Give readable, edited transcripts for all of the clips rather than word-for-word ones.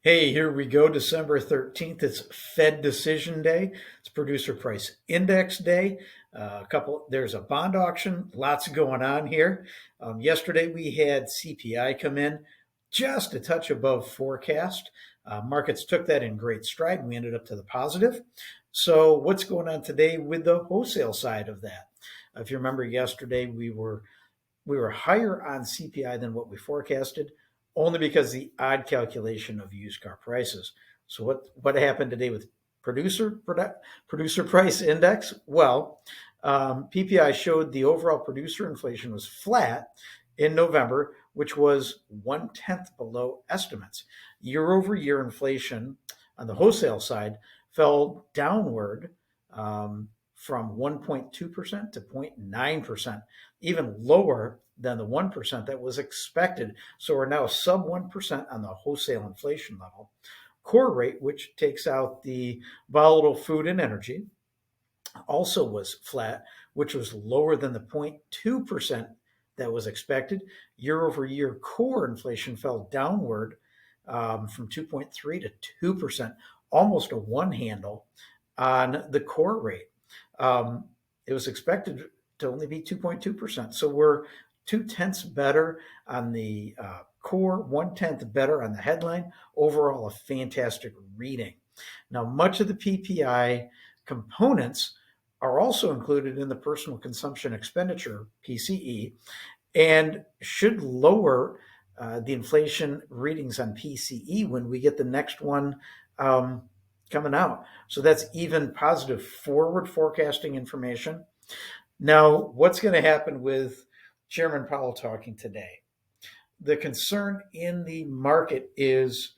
Hey, here we go, December 13th. It's Fed decision day. It's producer price index day. There's a bond auction, lots going on here. Yesterday we had CPI come in just a touch above forecast. Markets took that in great stride and we ended up to the positive. So, what's going on today with the wholesale side of that? If you remember yesterday, we were higher on CPI than what we forecasted, only because the odd calculation of used car prices. So what happened today with producer price index? Well, PPI showed the overall producer inflation was flat in November, which was 1/10 below estimates. Year over year inflation on the wholesale side fell downward from 1.2% to 0.9%, even lower than the 1% that was expected. So we're now sub 1% on the wholesale inflation level. Core rate, which takes out the volatile food and energy, also was flat, which was lower than the 0.2% that was expected. Year over year, core inflation fell downward from 2.3 to 2%, almost a one handle on the core rate. It was expected to only be 2.2%. So we're 2/10 better on the core, 1/10 better on the headline. Overall, a fantastic reading. Now, much of the PPI components are also included in the personal consumption expenditure, PCE, and should lower the inflation readings on PCE when we get the next one coming out. So that's even positive forward forecasting information. Now, what's going to happen with Chairman Powell talking today? The concern in the market is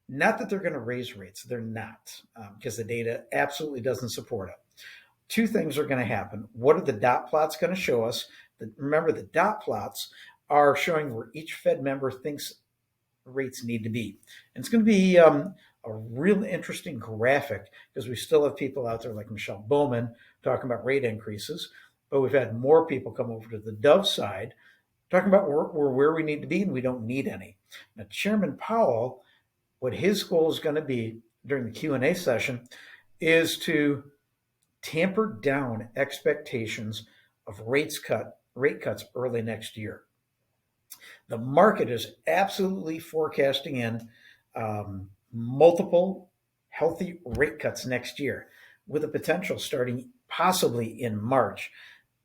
not that they're going to raise rates. They're not, because the data absolutely doesn't support it. Two things are going to happen. What are the dot plots going to show us? Remember, the dot plots are showing where each Fed member thinks rates need to be. And it's going to be a real interesting graphic because we still have people out there like Michelle Bowman talking about rate increases, but we've had more people come over to the Dove side talking about we're where we need to be and we don't need any. Now, Chairman Powell, what his goal is going to be during the Q&A session is to tamper down expectations of rate cuts early next year. The market is absolutely forecasting in multiple healthy rate cuts next year, with a potential starting possibly in March.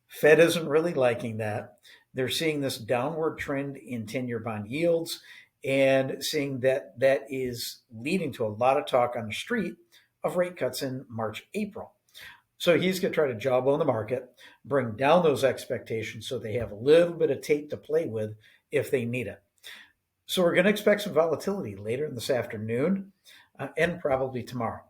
Fed isn't really liking that. They're seeing this downward trend in 10-year bond yields and seeing that that is leading to a lot of talk on the street of rate cuts in March, April. So he's going to try to jawbone the market, bring down those expectations so they have a little bit of tape to play with if they need it. So we're going to expect some volatility later in this afternoon and probably tomorrow.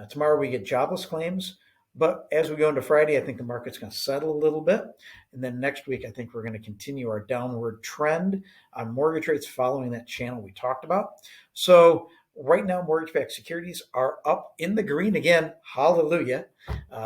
Tomorrow we get jobless claims, but as we go into Friday, I think the market's going to settle a little bit. And then next week, I think we're going to continue our downward trend on mortgage rates following that channel we talked about. So right now, mortgage-backed securities are up in the green again. Hallelujah.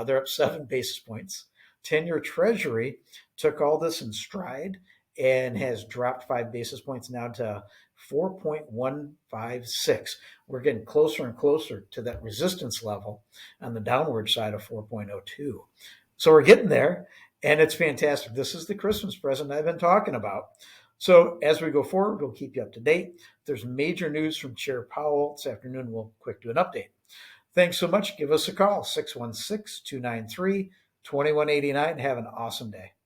They're up 7 basis points. 10-year Treasury took all this in stride and has dropped 5 basis points now to 4.156. We're getting closer and closer to that resistance level on the downward side of 4.02. So we're getting there, and it's fantastic. This is the Christmas present I've been talking about. So as we go forward, we'll keep you up to date. If there's major news from Chair Powell this afternoon, we'll quick do an update. Thanks so much. Give us a call, 616-293-2189. Have an awesome day.